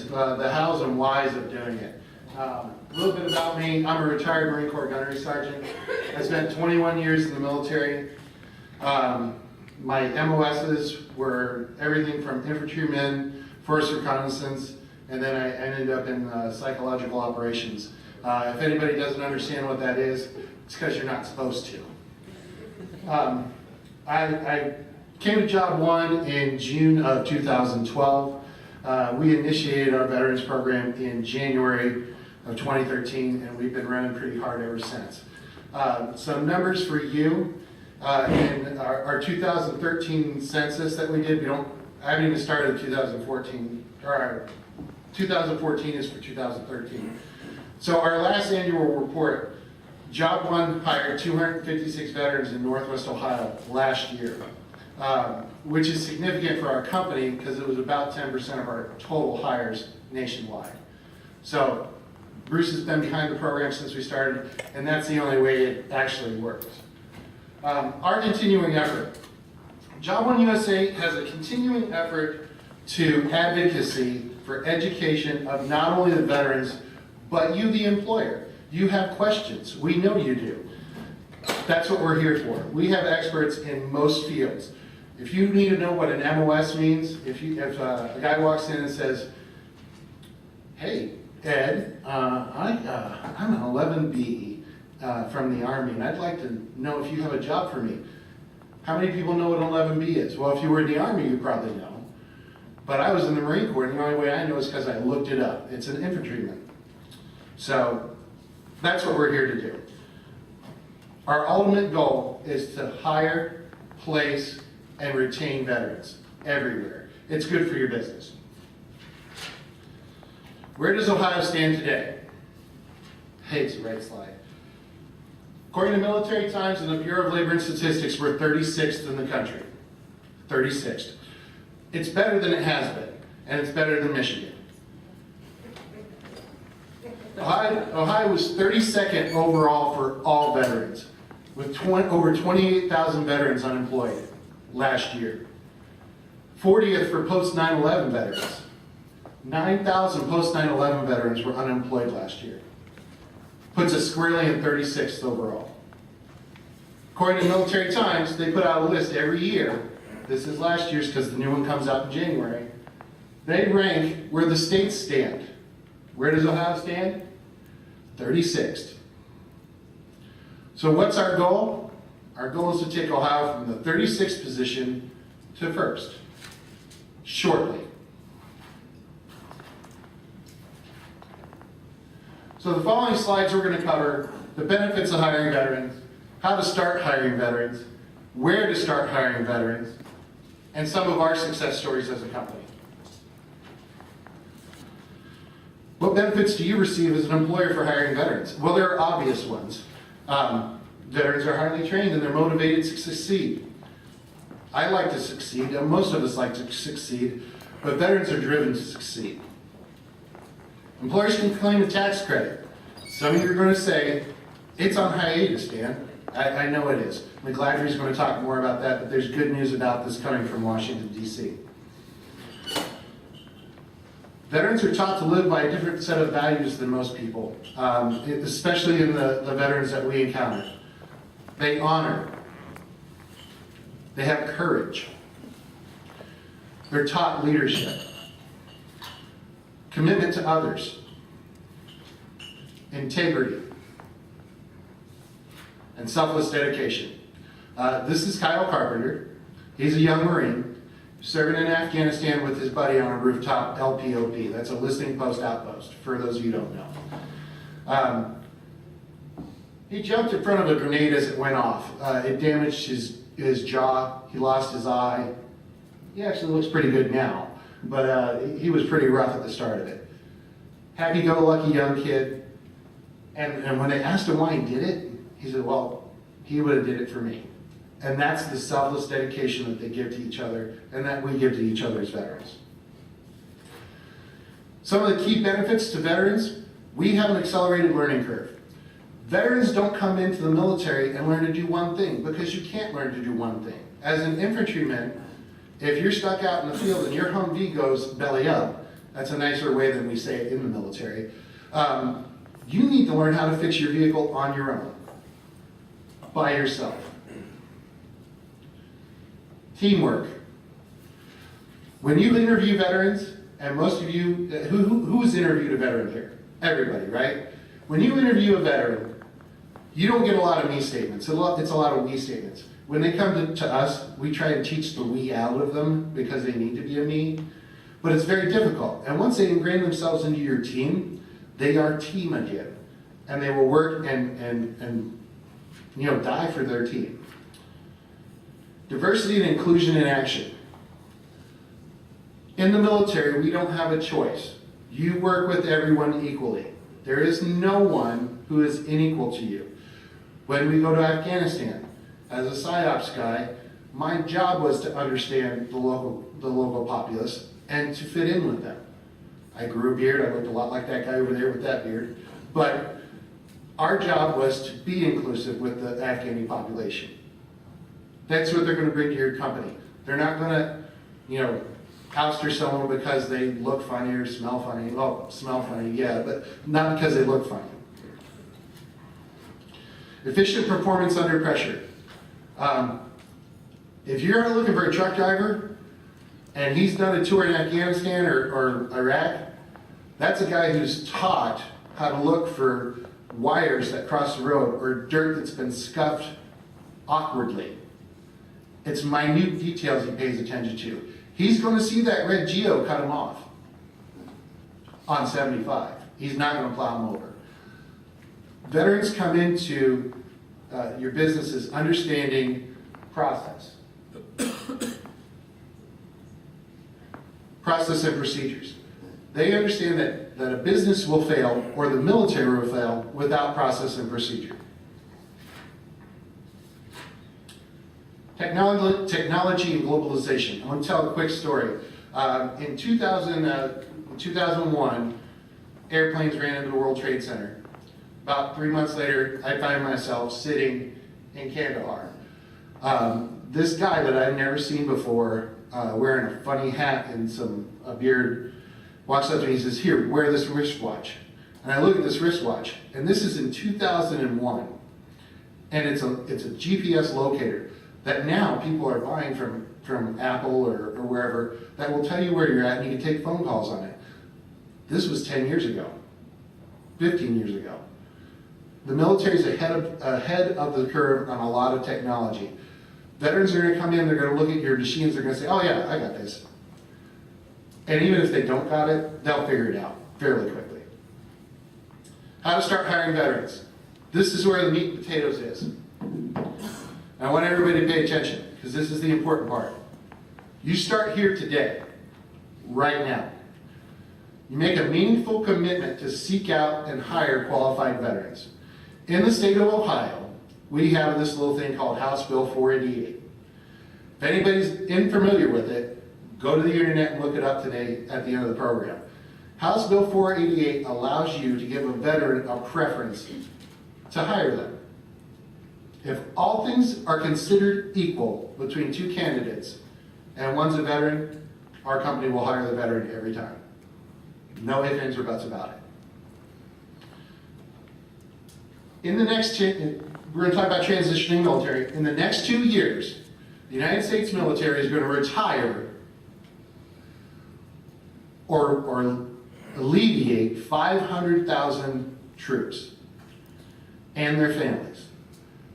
veterans, the hows and whys of doing it. A little bit about me. I'm a retired Marine Corps gunnery sergeant. I spent 21 years in the military. My MOSs were everything from infantrymen, force reconnaissance, and then I ended up in psychological operations. If anybody doesn't understand what that is, it's because you're not supposed to. I came to Job 1 in June of 2012. We initiated our veterans program in January of 2013, and we've been running pretty hard ever since. Some numbers for you. In our 2013 census that we did, I haven't even started 2014, or our 2014 is for 2013. So our last annual report, Job 1 hired 256 veterans in Northwest Ohio last year, which is significant for our company because it was about 10% of our total hires nationwide. So Bruce has been behind the program since we started, and that's the only way it actually works. Our continuing effort. Job 1 USA has a continuing effort to advocacy for education of not only the veterans, but you, the employer. You have questions. We know you do. That's what we're here for. We have experts in most fields. If you need to know what an MOS means, if a guy walks in and says, hey, Ed, I'm an 11B from the Army, and I'd like to know if you have a job for me. How many people know what an 11B is? Well, if you were in the Army, you probably know. But I was in the Marine Corps, and the only way I know is because I looked it up. It's an infantryman. So that's what we're here to do. Our ultimate goal is to hire, place, and retain veterans everywhere. It's good for your business. Where does Ohio stand today? Hey, it's the right slide. According to Military Times and the Bureau of Labor and Statistics, we're 36th in the country. 36th. It's better than it has been, and it's better than Michigan. Ohio was 32nd overall for all veterans, with over 28,000 veterans unemployed last year. 40th for post 9/11 veterans. 9,000 post 9/11 veterans were unemployed last year. Puts us squarely in 36th overall. According to Military Times, they put out a list every year. This is last year's because the new one comes out in January. They rank where the states stand. Where does Ohio stand? 36th. So what's our goal? Our goal is to take Ohio from the 36th position to first, shortly. So the following slides we're going to cover the benefits of hiring veterans, how to start hiring veterans, where to start hiring veterans, and some of our success stories as a company. What benefits do you receive as an employer for hiring veterans? Well, there are obvious ones. Veterans are highly trained and they're motivated to succeed. I like to succeed, and most of us like to succeed, but veterans are driven to succeed. Employers can claim a tax credit. Some of you are going to say, it's on hiatus, Dan. I know it is. McGladrey is going to talk more about that, but there's good news about this coming from Washington, D.C. Veterans are taught to live by a different set of values than most people, especially in the veterans that we encounter. They honor. They have courage. They're taught leadership, commitment to others, integrity, and selfless dedication. This is Kyle Carpenter. He's a young Marine serving in Afghanistan with his buddy on a rooftop LPOP. That's a listening post outpost, for those of you who don't know. He jumped in front of a grenade as it went off. It damaged his jaw. He lost his eye. He actually looks pretty good now, but he was pretty rough at the start of it. Happy-go-lucky young kid. And when they asked him why he did it, he said, well, he would have did it for me. And that's the selfless dedication that they give to each other and that we give to each other as veterans. Some of the key benefits to veterans, we have an accelerated learning curve. Veterans don't come into the military and learn to do one thing because you can't learn to do one thing. As an infantryman, if you're stuck out in the field and your Humvee goes belly up, That's a nicer way than we say it in the military. You need to learn how to fix your vehicle on your own, by yourself. Teamwork. When you interview veterans, and most of you, who's interviewed a veteran here? Everybody, right? When you interview a veteran, you don't get a lot of me statements. It's a lot of we statements. When they come to us, we try and teach the we out of them because they need to be a me. But it's very difficult. And once they ingrain themselves into your team, they are team again. And they will work and die for their team. Diversity and inclusion in action. In the military, we don't have a choice. You work with everyone equally. There is no one who is unequal to you. When we go to Afghanistan, as a PsyOps guy, my job was to understand the local populace and to fit in with them. I grew a beard. I looked a lot like that guy over there with that beard. But our job was to be inclusive with the Afghani population. That's what they're going to bring to your company. They're not going to, ouster someone because they look funny or smell funny. Well, smell funny, yeah, but not because they look funny. Efficient performance under pressure. If you're looking for a truck driver and he's done a tour in Afghanistan or Iraq, that's a guy who's taught how to look for wires that cross the road or dirt that's been scuffed awkwardly. It's minute details he pays attention to. He's going to see that red Geo cut him off on 75. He's not going to plow him over. Veterans come into your businesses understanding process. Process and procedures. They understand that a business will fail or the military will fail without process and procedure. Technology and globalization. I want to tell a quick story. In 2001, airplanes ran into the World Trade Center. About 3 months later, I find myself sitting in Kandahar. This guy that I'd never seen before, wearing a funny hat and a beard, walks up to me and says, "Here, wear this wristwatch." And I look at this wristwatch, and this is in 2001. And it's a GPS locator that now people are buying from Apple or wherever that will tell you where you're at and you can take phone calls on it. This was 10 years ago, 15 years ago. The military's ahead of the curve on a lot of technology. Veterans are going to come in, they're going to look at your machines, they're going to say, "Oh yeah, I got this." And even if they don't got it, they'll figure it out fairly quickly. How to start hiring veterans. This is where the meat and potatoes is. I want everybody to pay attention, because this is the important part. You start here today, right now. You make a meaningful commitment to seek out and hire qualified veterans. In the state of Ohio, we have this little thing called House Bill 488. If anybody's unfamiliar with it, go to the internet and look it up today at the end of the program. House Bill 488 allows you to give a veteran a preference to hire them. If all things are considered equal between two candidates and one's a veteran, our company will hire the veteran every time. No ifs, ands, or buts about it. We're going to talk about transitioning military. In the next 2 years, the United States military is going to retire or alleviate 500,000 troops and their families.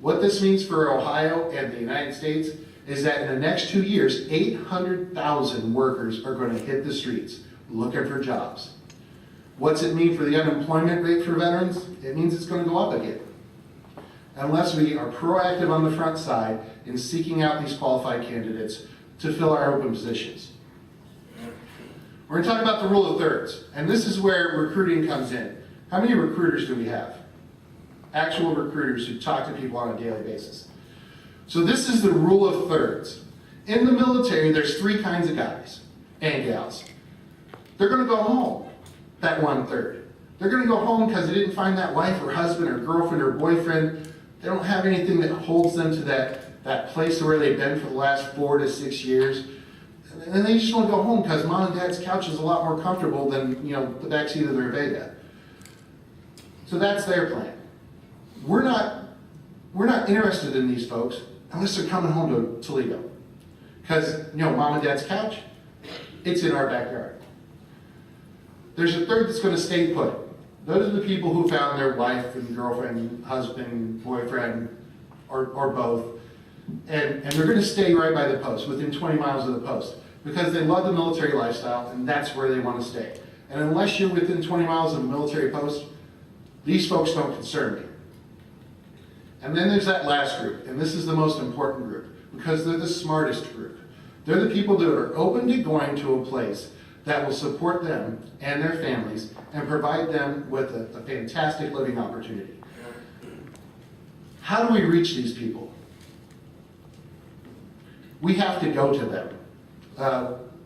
What this means for Ohio and the United States is that in the next 2 years, 800,000 workers are going to hit the streets looking for jobs. What's it mean for the unemployment rate for veterans? It means it's going to go up again. Unless we are proactive on the front side in seeking out these qualified candidates to fill our open positions. We're going to talk about the rule of thirds, and this is where recruiting comes in. How many recruiters do we have? Actual recruiters who talk to people on a daily basis. So this is the rule of thirds. In the military, there's 3 kinds of guys and gals. They're going to go home, that 1/3. They're going to go home because they didn't find that wife or husband or girlfriend or boyfriend. They don't have anything that holds them to that place where they've been for the last 4 to 6 years. And they just want to go home because mom and dad's couch is a lot more comfortable than, the backseat of their Vega. So that's their plan. We're not interested in these folks unless they're coming home to Toledo. Because, mom and dad's couch, it's in our backyard. There's a third that's going to stay put. Those are the people who found their wife and girlfriend, husband, boyfriend, or both. And they're going to stay right by the post, within 20 miles of the post, because they love the military lifestyle and that's where they want to stay. And unless you're within 20 miles of a military post, these folks don't concern me. And then there's that last group, and this is the most important group, because they're the smartest group. They're the people that are open to going to a place that will support them and their families and provide them with a fantastic living opportunity. How do we reach these people? We have to go to them.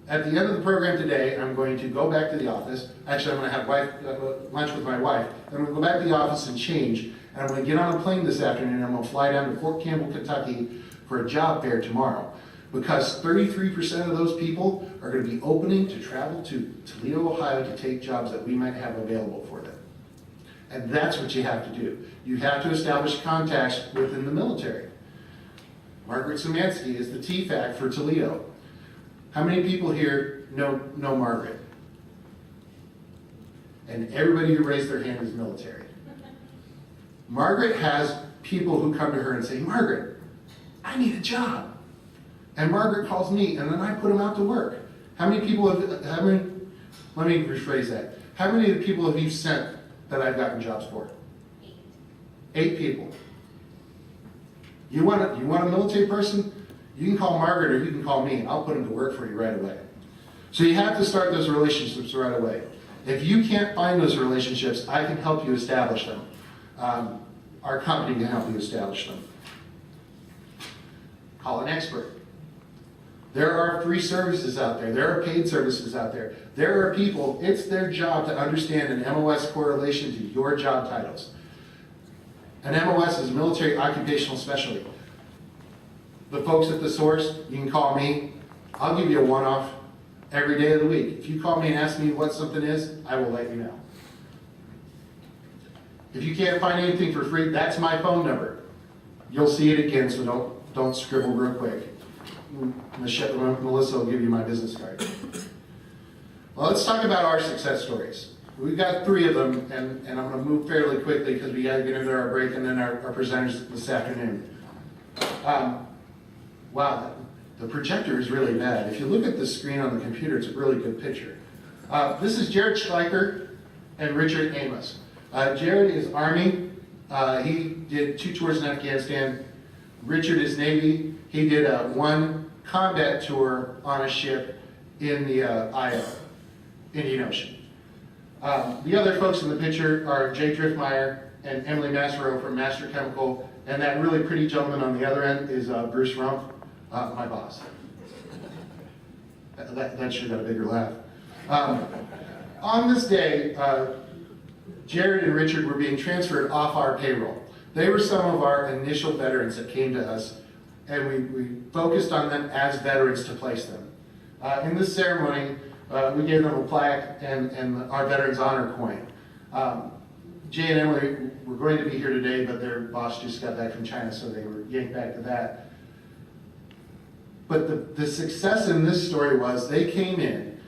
At the end of the program today, I'm going to go back to the office. Actually, I'm going to have lunch with my wife. Then I'm going to go back to the office and change. And I'm going to get on a plane this afternoon, and I'm going to fly down to Fort Campbell, Kentucky for a job fair tomorrow. Because 33% of those people are going to be opening to travel to Toledo, Ohio to take jobs that we might have available for them. And that's what you have to do. You have to establish contacts within the military. Margaret Szymanski is the TFAC for Toledo. How many people here know Margaret? And everybody who raised their hand is military. Margaret has people who come to her and say, Margaret, I need a job. And Margaret calls me, and then I put them out to work. How many people let me rephrase that. How many of the people have you sent that I've gotten jobs for? 8 people. You want a military person? You can call Margaret or you can call me, and I'll put them to work for you right away. So you have to start those relationships right away. If you can't find those relationships, I can help you establish them. Our company can help you establish them. Call an expert. There are free services out there. There are paid services out there. There are people, it's their job to understand an MOS correlation to your job titles. An MOS is military occupational specialty. The folks at the source, you can call me. I'll give you a one-off every day of the week. If you call me and ask me what something is, I will let you know. If you can't find anything for free, that's my phone number. You'll see it again, so don't scribble real quick. Melissa will give you my business card. Well, let's talk about our success stories. We've got 3 of them, and I'm going to move fairly quickly because we got to get into our break and then our presenters this afternoon. Wow, the projector is really bad. If you look at the screen on the computer, it's a really good picture. This is Jared Schleicher and Richard Amos. Jared is Army. He did 2 tours in Afghanistan. Richard is Navy. He did 1 combat tour on a ship in the IO, Indian Ocean. The other folks in the picture are Jay Driftmeyer and Emily Massaro from Master Chemical, and that really pretty gentleman on the other end is Bruce Rumpf, my boss. That should have got a bigger laugh. On this day, Jared and Richard were being transferred off our payroll. They were some of our initial veterans that came to us, and we focused on them as veterans to place them. In this ceremony, we gave them a plaque and our Veterans Honor coin. Jay and Emily were going to be here today, but their boss just got back from China, so they were getting back to that. But the success in this story was they came in,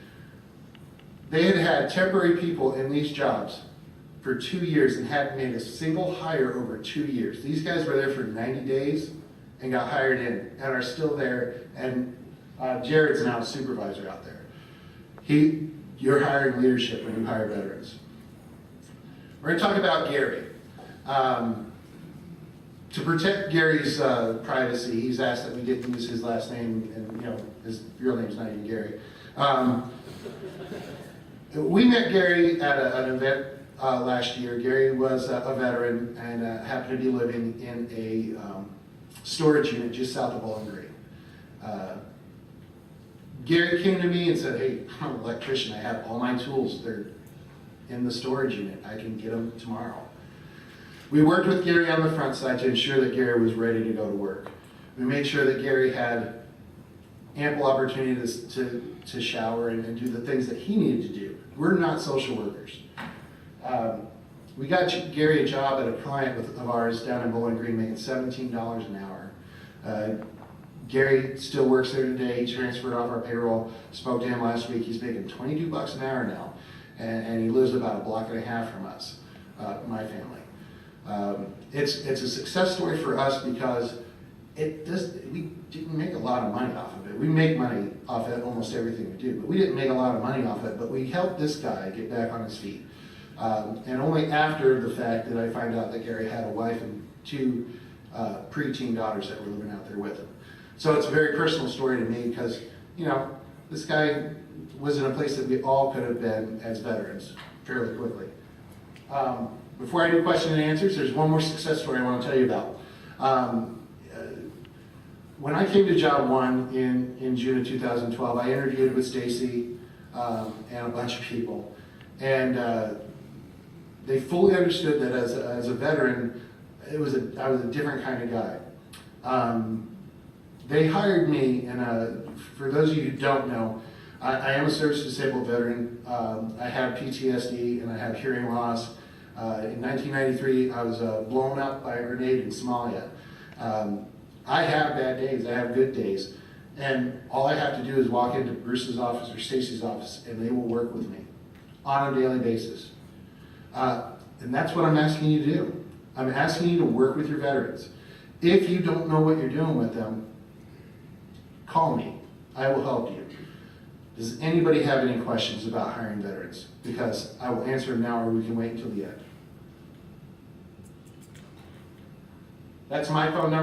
they had temporary people in these jobs for 2 years and hadn't made a single hire over 2 years. These guys were there for 90 days and got hired in and are still there, and Jared's now a supervisor out there. You're hiring leadership when you hire veterans. We're going to talk about Gary. To protect Gary's privacy, he's asked that we didn't use his last name, and his real name's not even Gary. We met Gary at an event last year. Gary was a veteran and happened to be living in a storage unit just south of Bowling Green. Gary came to me and said, "Hey, I'm an electrician. I have all my tools. They're in the storage unit. I can get them tomorrow." We worked with Gary on the front side to ensure that Gary was ready to go to work. We made sure that Gary had ample opportunity to shower and do the things that he needed to do. We're not social workers. We got Gary a job at a client of ours down in Bowling Green making $17 an hour. Gary still works there today. He transferred off our payroll. Spoke to him last week. He's making $22 an hour now, and he lives about a block and a half from us, my family. It's a success story for us because we didn't make a lot of money off of it. We make money off of almost everything we do, but we didn't make a lot of money off it. But we helped this guy get back on his feet. And only after the fact did I find out that Gary had a wife and two preteen daughters that were living out there with him. So it's a very personal story to me because, you know, this guy was in a place that we all could have been as veterans fairly quickly. Before I do question and answers, there's one more success story I want to tell you about. When I came to Job 1 in June of 2012, I interviewed with Stacy and a bunch of people. And they fully understood that as a veteran, I was a different kind of guy. They hired me, and for those of you who don't know, I am a service-disabled veteran. I have PTSD and I have hearing loss. In 1993, I was blown up by a grenade in Somalia. I have bad days, I have good days, and all I have to do is walk into Bruce's office or Stacy's office, and they will work with me on a daily basis. And that's what I'm asking you to do. I'm asking you to work with your veterans. If you don't know what you're doing with them, call me. I will help you. Does anybody have any questions about hiring veterans? Because I will answer them now, or we can wait until the end. That's my phone number.